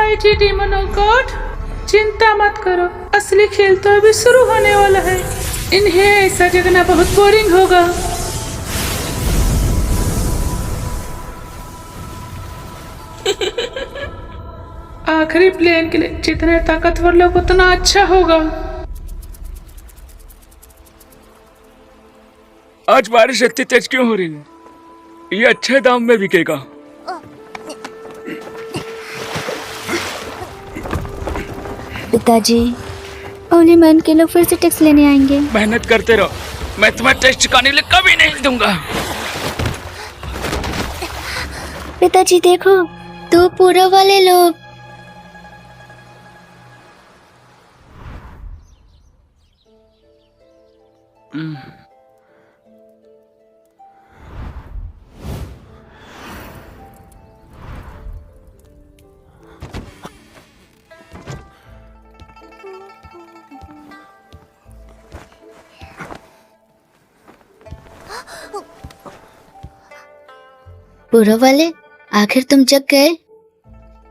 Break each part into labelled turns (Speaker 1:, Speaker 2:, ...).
Speaker 1: हाय GD मनोगॉड, चिंता मत करो, असली खेल तो अभी शुरू होने वाला है। इन्हें ऐसा जगना बहुत बोरिंग होगा। आखिरी प्लेन के लिए जितने ताकतवर लोग उतना अच्छा होगा।
Speaker 2: आज बारिश इतनी तेज क्यों हो रही है? ये अच्छे दाम में बिकेगा।
Speaker 3: पिताजी, ओली मैन के लोग फिर से टैक्स लेने आएंगे।
Speaker 2: मेहनत करते रहो, मैं तुम्हें टेस्ट चुकाने के लिए कभी नहीं दूंगा।
Speaker 3: पिताजी देखो, दो पूरब वाले लोग। पूरब वाले, आखिर तुम जग गए।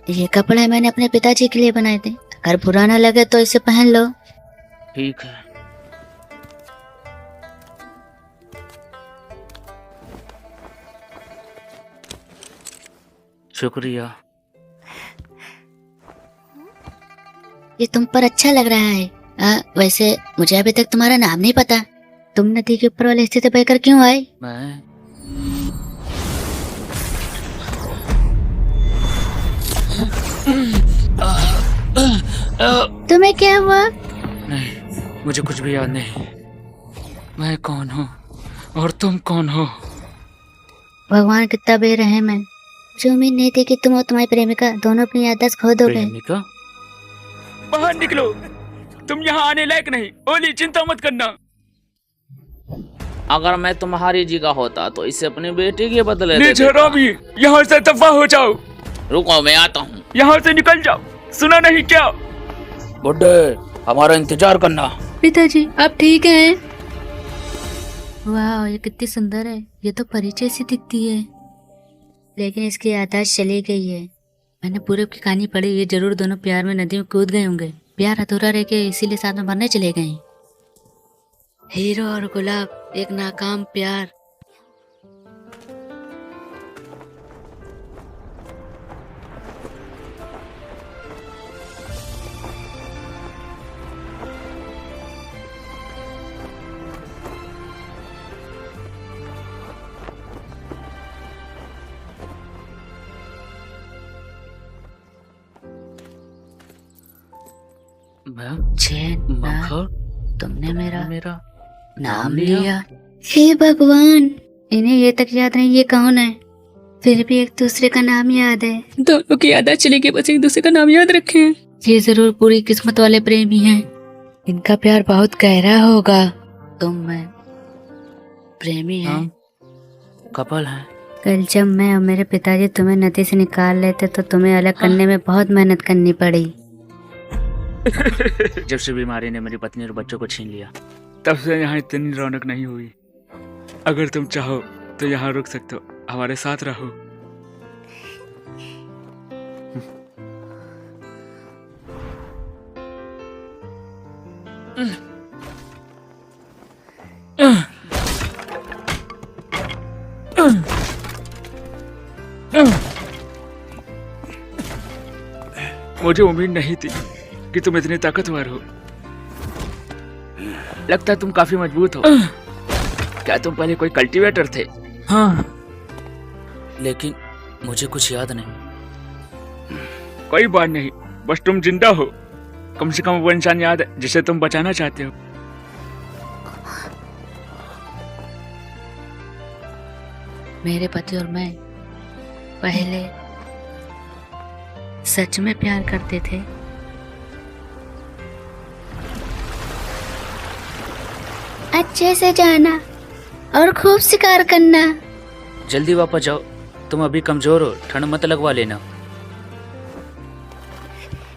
Speaker 3: ये कपड़े मैंने अपने पिताजी के लिए बनाए थे, अगर बुरा ना लगे तो इसे पहन लो।
Speaker 2: ठीक है। शुक्रिया।
Speaker 3: ये तुम पर अच्छा लग रहा है। वैसे मुझे अभी तक तुम्हारा नाम नहीं पता। तुम नदी के ऊपर वाले हिस्से से बहकर क्यों आए?
Speaker 2: मैं
Speaker 3: तुम्हें क्या हुआ?
Speaker 2: नहीं, मुझे कुछ भी याद नहीं। मैं कौन हूँ और तुम कौन हो?
Speaker 3: भगवान कितना बेरहम है। मुझे उम्मीद नहीं थी कि तुम और तुम्हारी प्रेमिका दोनों अपनी याददाश्त खो दोगे।
Speaker 2: प्रेमिका? बाहर निकलो, तुम यहाँ आने लायक नहीं। ओली, चिंता मत करना।
Speaker 4: अगर मैं तुम्हारी जगह होता तो इसे अपनी बेटी के बदले
Speaker 2: नहीं छोड़ो भी, यहाँ से दफा हो जाओ।
Speaker 4: रुको, मैं आता हूँ।
Speaker 2: यहाँ से निकल जाओ, सुना नहीं क्या?
Speaker 4: बुड्ढे, हमारा इंतजार करना।
Speaker 3: पिताजी, आप ठीक हैं? वाह, ये कितनी सुंदर है। ये तो परिचय सी दिखती है, लेकिन इसकी याददाश्त चली गई है। मैंने पूरब की कहानी पढ़ी, ये जरूर दोनों प्यार में नदी में कूद गए होंगे। प्यार अधूरा रह के इसीलिए साथ में मरने चले गए। हीरो और गुलाब, एक नाकाम प्यार। तुमने मेरा नाम लिया। हे भगवान, इन्हें ये तक याद नहीं ये कौन है, फिर भी एक दूसरे का नाम याद है।
Speaker 1: दोनों की यादाश्त चली गई, बस एक दूसरे का नाम याद रखे।
Speaker 3: ये जरूर पूरी किस्मत वाले प्रेमी हैं। इनका प्यार बहुत गहरा होगा। तुम मैं प्रेमी हैं।
Speaker 2: कपल है।
Speaker 3: कल जब मैं और मेरे पिताजी तुम्हें नदी से निकाल लेते तो तुम्हें अलग करने में बहुत मेहनत करनी पड़ी।
Speaker 2: जब से बीमारी ने मेरी पत्नी और बच्चों को छीन लिया, तब से यहाँ इतनी रौनक नहीं हुई। अगर तुम चाहो तो यहाँ रुक सकते हो, हमारे साथ रहो। मुझे उम्मीद नहीं थी कि तुम इतने ताकतवर हो। लगता है तुम काफी मजबूत हो। क्या तुम पहले कोई कल्टीवेटर थे?
Speaker 4: हाँ, लेकिन मुझे कुछ याद नहीं।
Speaker 2: कोई बात नहीं, बस तुम जिंदा हो। कम से कम वो इंसान याद है जिसे तुम बचाना चाहते हो।
Speaker 3: मेरे पति और मैं पहले सच में प्यार करते थे। अच्छे से जाना और खूब शिकार करना।
Speaker 4: जल्दी वापस जाओ, तुम अभी कमजोर हो, ठंड मत लगवा लेना।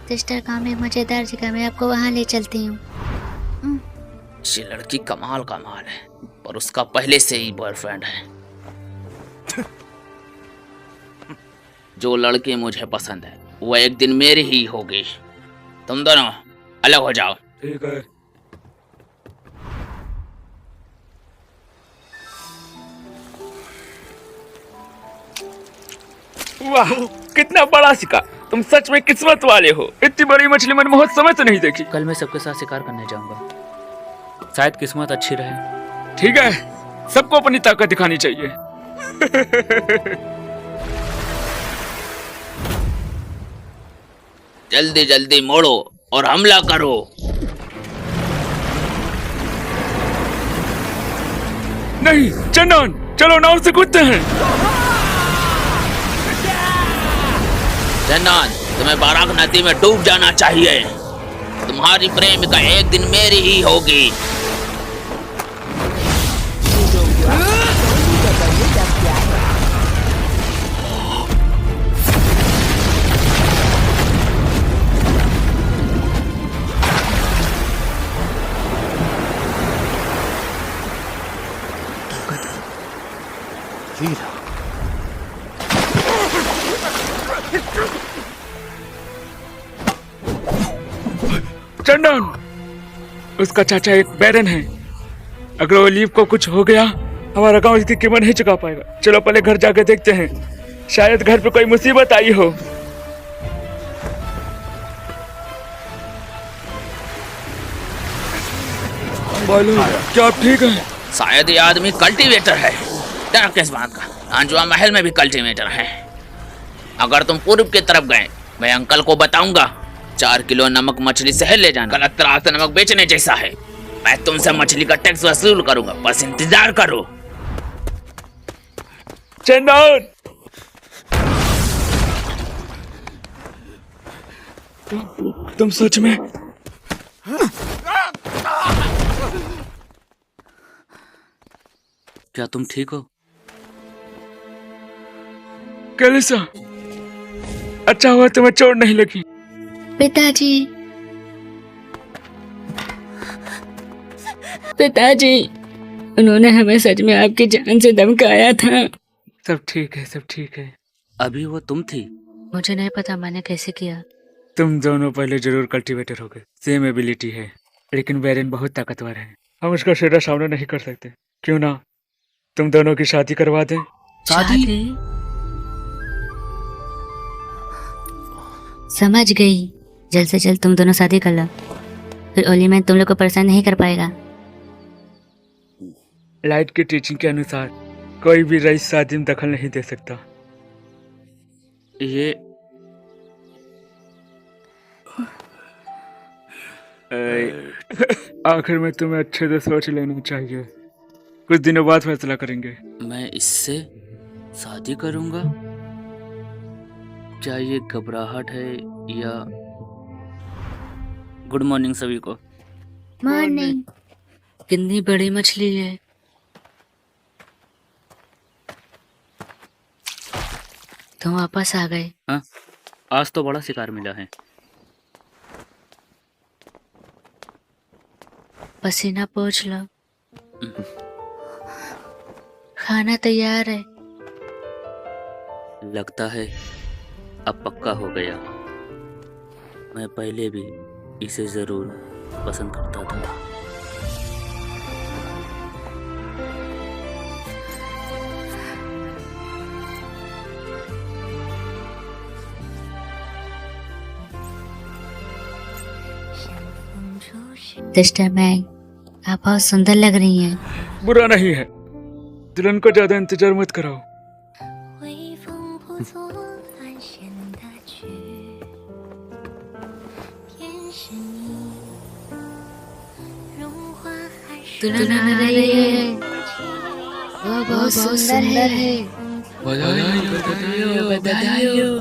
Speaker 3: सिस्टर काम एक मजेदार जगह, मैं आपको वहाँ ले चलती हूँ।
Speaker 4: ये लड़की कमाल है, पर उसका पहले से ही बॉयफ्रेंड है। जो लड़के मुझे पसंद है वो एक दिन मेरी ही होगी। तुम दोनों अलग हो जाओ।
Speaker 2: ठीक है। वाह, कितना बड़ा शिकार! तुम सच में किस्मत वाले हो। इतनी बड़ी मछली मैंने बहुत समय से नहीं देखी।
Speaker 4: कल मैं सबके साथ शिकार करने जाऊंगा, शायद किस्मत अच्छी रहे।
Speaker 2: ठीक है, सबको अपनी ताकत दिखानी चाहिए।
Speaker 4: जल्दी जल्दी मोड़ो और हमला करो।
Speaker 2: नहीं चंदन, चलो नाव से कूदते हैं।
Speaker 4: चंदन, तुम्हें बाराक नदी में डूब जाना चाहिए। तुम्हारी प्रेमिका एक दिन मेरी ही होगी।
Speaker 2: चंदन, उसका चाचा एक बैरन है। अगर ओलिव को कुछ हो गया, हमारा गांव इसकी कीमत नहीं चुका पाएगा। चलो पहले घर जाके देखते हैं, शायद घर पे कोई मुसीबत आई हो। बोलो, क्या आप ठीक हैं?
Speaker 4: शायद ये आदमी कल्टीवेटर है। डर किस बात का? अंजुआ महल में भी कल्टीवेटर है। अगर तुम पूर्व की तरफ गए, मैं अंकल को बताऊंगा। 4 किलो नमक मछली शहर ले जाना गलत तरह से नमक बेचने जैसा है। मैं तुमसे मछली का टैक्स वसूल करूंगा, बस इंतजार करो।
Speaker 2: चंदन, तुम सच में?
Speaker 4: क्या तुम ठीक हो?
Speaker 2: कैलिसा, अच्छा हुआ तुम्हें चोट नहीं लगी।
Speaker 3: पिताजी, पिताजी, उन्होंने हमें सच में आपकी जान से धमकाया था।
Speaker 2: सब ठीक है, सब ठीक है।
Speaker 4: अभी वो तुम थी?
Speaker 3: मुझे नहीं पता मैंने कैसे किया।
Speaker 2: तुम दोनों पहले जरूर कल्टीवेटर हो गए। सेम एबिलिटी है, लेकिन बैरन बहुत ताकतवर है। हम उसका सीधा सामना नहीं कर सकते। क्यों ना तुम दोनों की शादी करवा दें?
Speaker 4: शादी?
Speaker 3: समझ गई। जल्द से जल्द तुम दोनों शादी कर लो, फिर ओली मैन तुम लोग को परेशान नहीं कर पाएगा।
Speaker 2: लाइट की टीचिंग के अनुसार कोई भी रईस शादी में दखल नहीं दे सकता।
Speaker 4: ये
Speaker 2: आखिर में तुम्हें अच्छे से सोच लेना चाहिए। कुछ दिनों बाद फैसला करेंगे।
Speaker 4: मैं इससे शादी करूंगा? क्या ये घबराहट है या? गुड मॉर्निंग सभी को।
Speaker 3: मॉर्निंग। कितनी बड़ी मछली है। तुम वापस आ गए।
Speaker 4: हाँ, आज तो बड़ा शिकार मिला है।
Speaker 3: पसीना पोंछ लो। खाना तैयार है।
Speaker 4: लगता है अब पक्का हो गया। मैं पहले भी इसे जरूर पसंद करता था।
Speaker 3: सिस्टर मैग, आप बहुत सुंदर लग रही हैं।
Speaker 2: बुरा नहीं है, दुल्हन को ज्यादा इंतजार मत कराओ।
Speaker 3: दुल्हन आ रही है, वो बहुत सुंदर है।
Speaker 2: बधाई, बधाई।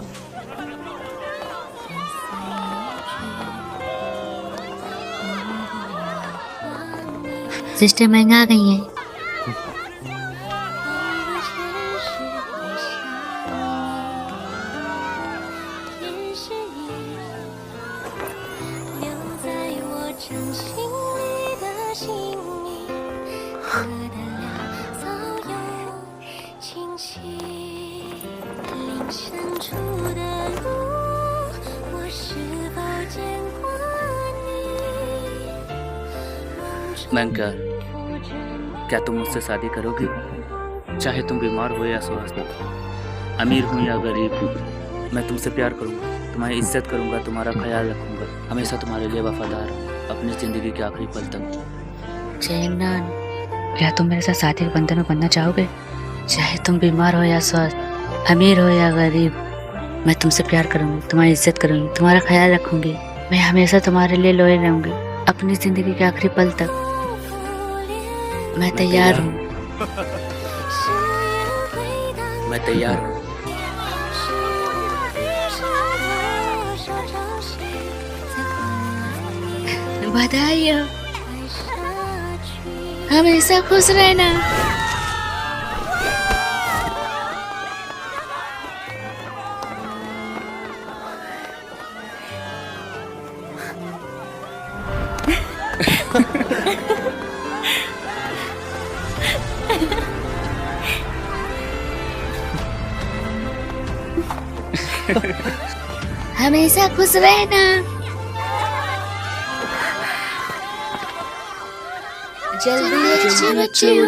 Speaker 3: सिस्टर मैग आ गई है।
Speaker 5: बैंकर, क्या तुम मुझसे शादी करोगी? चाहे तुम बीमार हो या स्वस्थ, अमीर हो या गरीब, मैं तुमसे प्यार करूंगा, तुम्हारी इज्जत करूंगा, तुम्हारा ख्याल रखूंगा, हमेशा तुम्हारे लिए वफादार, अपनी ज़िंदगी के आखिरी पल तक।
Speaker 3: चेंगनान, क्या तुम मेरे साथ शादी के बंधन में बनना चाहोगे? चाहे तुम बीमार हो या स्वस्थ, अमीर हो या गरीब, मैं तुमसे प्यार करूंगी, तुम्हारी इज्जत करूंगी, तुम्हारा ख्याल रखूंगी, मैं हमेशा तुम्हारे लिए लॉयल रहूंगी, अपनी जिंदगी के आखिरी पल तक। मैं तैयार हूँ।
Speaker 5: मैं तैयार हूँ।
Speaker 3: बधाई हो। हमेशा खुश रहना। हमेशा खुश रहना। जल्दी अच्छे बच्चे हो।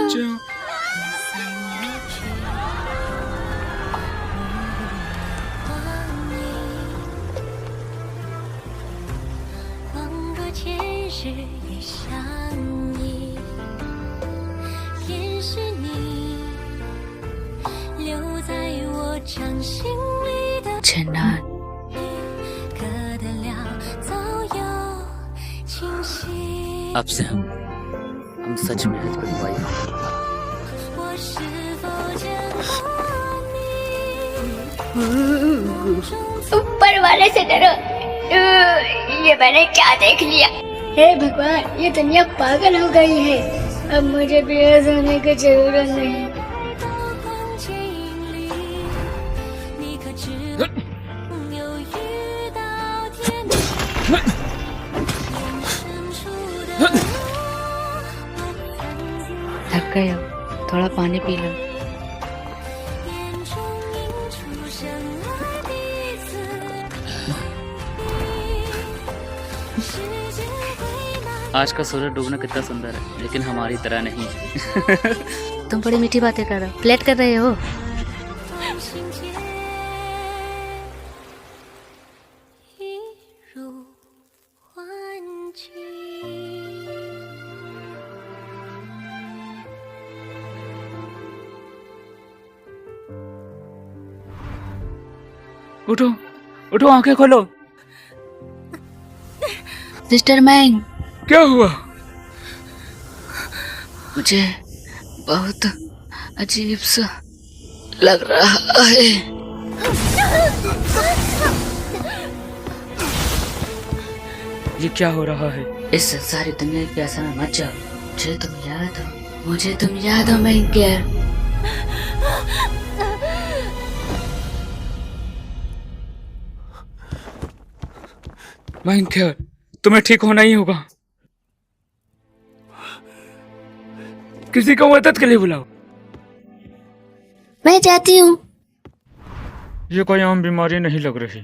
Speaker 3: चेन्नान,
Speaker 5: अब से हम सच में हस्बैंड वाइफ हैं।
Speaker 6: ऊपर वाले से डरो। ये मैंने क्या देख लिया? हे भगवान, ये दुनिया पागल हो गई है। अब मुझे बेहोश होने की जरूरत नहीं।
Speaker 3: थक गए हो, थोड़ा पानी पी लो।
Speaker 5: आज का सूरज डूबना कितना सुंदर है, लेकिन हमारी तरह नहीं है।
Speaker 3: तुम बड़ी मीठी बातें कर रहे हो, प्लेट कर रहे हो।
Speaker 2: उठो उठो, आंखें खोलो।
Speaker 3: मिस्टर मैंग,
Speaker 2: क्या हुआ?
Speaker 3: मुझे बहुत अजीब सा लग रहा है।
Speaker 2: ये क्या हो रहा है?
Speaker 3: इस सारी दुनिया की आशा में मत जाओ। मुझे तुम याद हो मैंग क्या?
Speaker 2: मैंकर, तुम्हें ठीक होना ही होगा। किसी को मदद के लिए बुलाओ।
Speaker 3: मैं जाती हूँ।
Speaker 2: ये कोई आम बीमारी नहीं लग रही।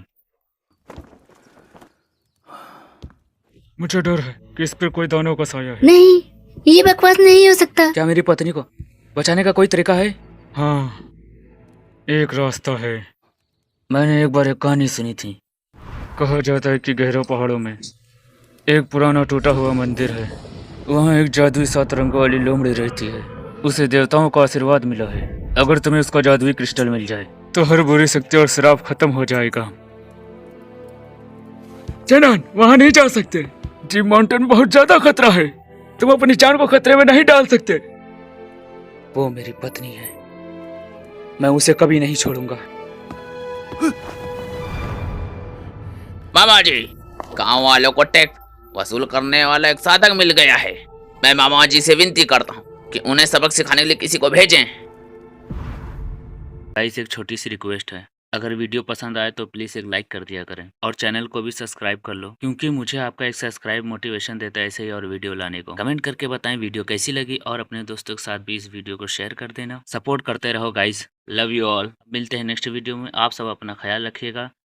Speaker 2: मुझे डर है कि इस पर कोई दानों का साया है।
Speaker 3: नहीं, ये बकवास नहीं हो सकता।
Speaker 2: क्या मेरी पत्नी को बचाने का कोई तरीका है? हाँ, एक रास्ता है। मैंने एक बार एक कहानी सुनी थी। कहा जाता है कि गहरे पहाड़ों में एक पुराना टूटा हुआ मंदिर है। वहाँ एक जादुई 7 रंगों वाली लोमड़ी रहती है। उसे देवताओं का आशीर्वाद मिला है। अगर तुम्हें उसका जादुई क्रिस्टल मिल जाए तो हर बुरी शक्ति और श्राप खत्म हो जाएगा। चेन्नान, वहाँ नहीं जा सकते। ड्रीम माउंटेन में बहुत ज्यादा खतरा है। तुम अपनी जान को खतरे में नहीं डाल सकते। वो मेरी पत्नी है, मैं उसे कभी नहीं छोड़ूंगा।
Speaker 4: मामा जी, गांव वालों को टैक्स वसूल करने वाला एक साधक मिल गया है। मैं मामा जी से विनती करता हूँ कि उन्हें सबक सिखाने के लिए किसी को भेजें।
Speaker 5: गाइस, एक छोटी सी रिक्वेस्ट है, अगर वीडियो पसंद आए तो प्लीज़ एक लाइक कर दिया करें और चैनल को भी सब्सक्राइब कर लो, क्योंकि मुझे आपका एक सब्सक्राइब मोटिवेशन देता है ऐसे ही और वीडियो लाने को। कमेंट करके बताएं वीडियो कैसी लगी और अपने दोस्तों के साथ भी इस वीडियो को शेयर कर देना। सपोर्ट करते रहो गाइस। Love you all. मिलते हैं नेक्स्ट वीडियो में। आप सब अपना ख्याल रखिएगा।